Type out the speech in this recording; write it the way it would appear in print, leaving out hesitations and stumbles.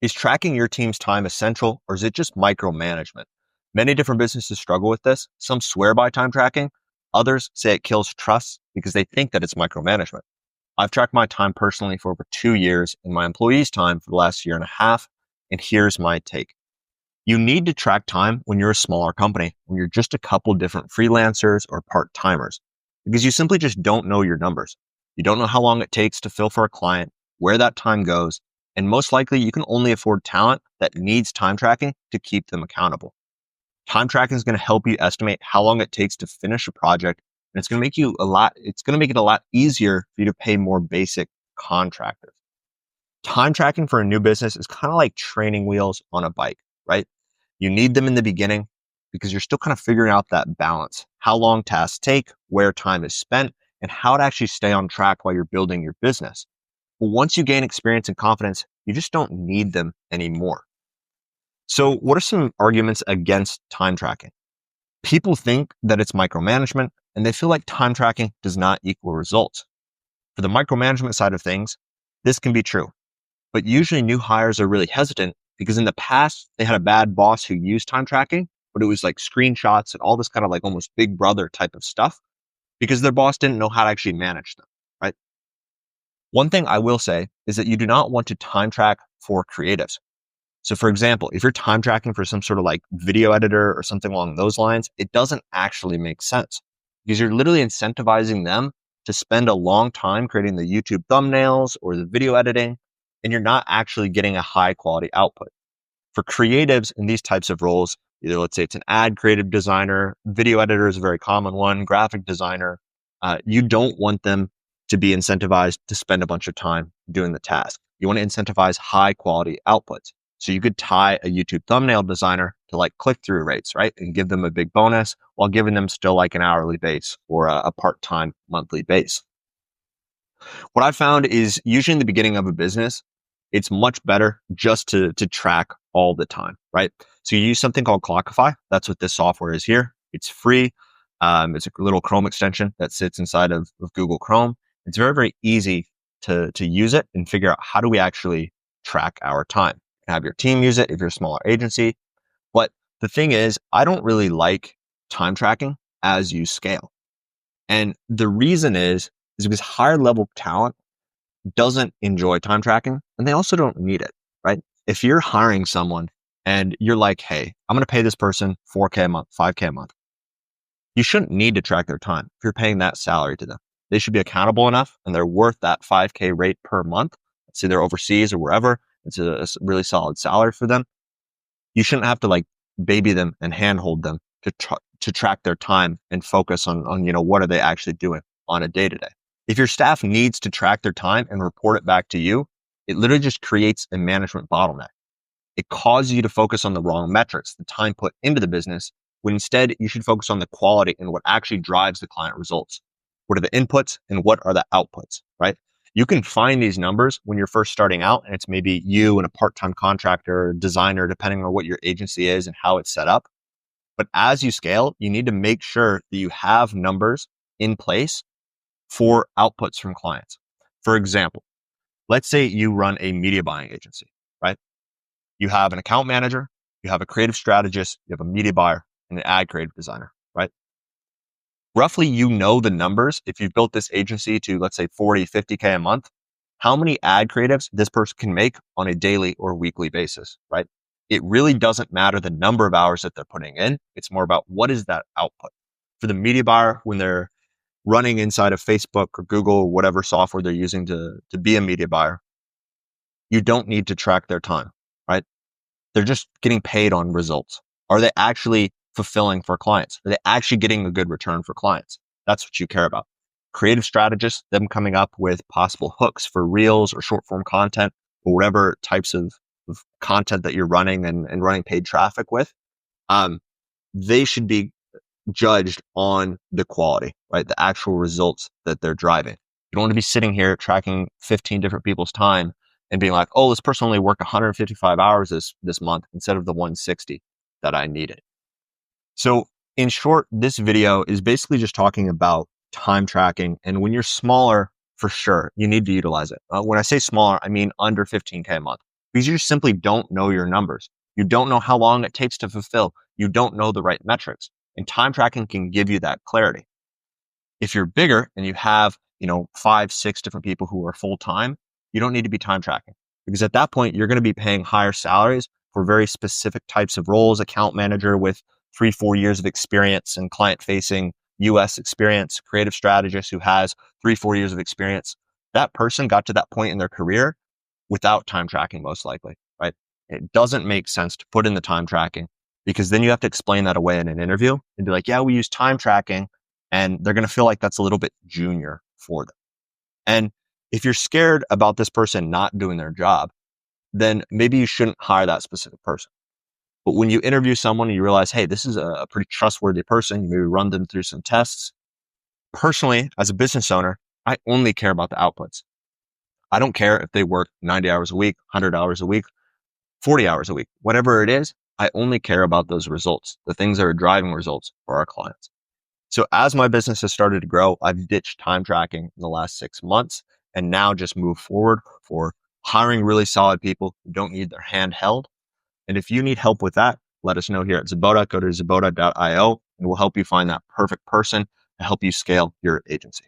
Is tracking your team's time essential, or is it just micromanagement? Many different businesses struggle with this. Some swear by time tracking. Others say it kills trust because they think that it's micromanagement. I've tracked my time personally for over 2 years and my employees' time for the last year and a half. And here's my take. You need to track time when you're a smaller company, when you're just a couple different freelancers or part-timers, because you simply just don't know your numbers. You don't know how long it takes to fill for a client, where that time goes, and most likely you can only afford talent that needs time tracking to keep them accountable. Time tracking is going to help you estimate how long it takes to finish a project, and it's going to make it a lot easier for you to pay more basic contractors. Time tracking for a new business is kind of like training wheels on a bike, right? You need them in the beginning because you're still kind of figuring out that balance, how long tasks take, where time is spent, and how to actually stay on track while you're building your business. But once you gain experience and confidence, you just don't need them anymore. So what are some arguments against time tracking? People think that it's micromanagement and they feel like time tracking does not equal results. For the micromanagement side of things, this can be true, but usually new hires are really hesitant because in the past they had a bad boss who used time tracking, but it was like screenshots and all this kind of like almost big brother type of stuff because their boss didn't know how to actually manage them, right? One thing I will say is that you do not want to time track for creatives. So for example, if you're time tracking for some sort of like video editor or something along those lines, it doesn't actually make sense because you're literally incentivizing them to spend a long time creating the YouTube thumbnails or the video editing, and you're not actually getting a high quality output. For creatives in these types of roles, either let's say it's an ad creative designer, video editor is a very common one, graphic designer, you don't want them to be incentivized to spend a bunch of time doing the task. You want to incentivize high quality outputs. So you could tie a YouTube thumbnail designer to like click-through rates, right? And give them a big bonus while giving them still like an hourly base or a part-time monthly base. What I found is usually in the beginning of a business, it's much better just to track all the time, right? So you use something called Clockify. That's what this software is here. It's free. It's a little Chrome extension that sits inside of Google Chrome. It's very, very easy to use it and figure out how do we actually track our time. Have your team use it if you're a smaller agency. But the thing is, I don't really like time tracking as you scale. And the reason is because higher level talent doesn't enjoy time tracking and they also don't need it, right? If you're hiring someone and you're like, hey, I'm going to pay this person $4K a month, $5K a month. You shouldn't need to track their time if you're paying that salary to them. They should be accountable enough and they're worth that 5K rate per month. Let's say they're overseas or wherever. It's a really solid salary for them. You shouldn't have to like baby them and handhold them to track their time and focus on what are they actually doing on a day to day. If your staff needs to track their time and report it back to you, it literally just creates a management bottleneck. It causes you to focus on the wrong metrics, the time put into the business, when instead you should focus on the quality and what actually drives the client results. What are the inputs and what are the outputs, right? You can find these numbers when you're first starting out and it's maybe you and a part-time contractor or designer, depending on what your agency is and how it's set up. But as you scale, you need to make sure that you have numbers in place for outputs from clients. For example, let's say you run a media buying agency, right? You have an account manager, you have a creative strategist, you have a media buyer, and an ad creative designer, right? Roughly, you know the numbers. If you've built this agency to, let's say, 40, 50K a month, how many ad creatives this person can make on a daily or weekly basis, right? It really doesn't matter the number of hours that they're putting in. It's more about what is that output. For the media buyer, when they're running inside of Facebook or Google or whatever software they're using to be a media buyer, you don't need to track their time, right? They're just getting paid on results. Are they actually fulfilling for clients? Are they actually getting a good return for clients? That's what you care about. Creative strategists, them coming up with possible hooks for reels or short form content or whatever types of content that you're running and running paid traffic with. They should be judged on the quality, right? The actual results that they're driving. You don't want to be sitting here tracking 15 different people's time and being like, oh, this person only worked 155 hours this month instead of the 160 that I needed. So in short, this video is basically just talking about time tracking. And when you're smaller, for sure, you need to utilize it. When I say smaller, I mean under 15K a month. because you just simply don't know your numbers. You don't know how long it takes to fulfill. You don't know the right metrics, and time tracking can give you that clarity. If you're bigger and you have, 5, 6 different people who are full time, you don't need to be time tracking, because at that point, you're going to be paying higher salaries for very specific types of roles, account manager with 3, 4 years of experience and client facing US experience, creative strategist who has 3, 4 years of experience. That person got to that point in their career without time tracking, most likely, right? It doesn't make sense to put in the time tracking, because then you have to explain that away in an interview and be like, yeah, we use time tracking. And they're going to feel like that's a little bit junior for them. And if you're scared about this person not doing their job, then maybe you shouldn't hire that specific person. But when you interview someone and you realize, hey, this is a pretty trustworthy person, you maybe run them through some tests. Personally, as a business owner, I only care about the outputs. I don't care if they work 90 hours a week, 100 hours a week, 40 hours a week, whatever it is. I only care about those results, the things that are driving results for our clients. So as my business has started to grow, I've ditched time tracking in the last 6 months and now just move forward for hiring really solid people who don't need their hand held. And if you need help with that, let us know here at Zabota. Go to zabota.io and we'll help you find that perfect person to help you scale your agency.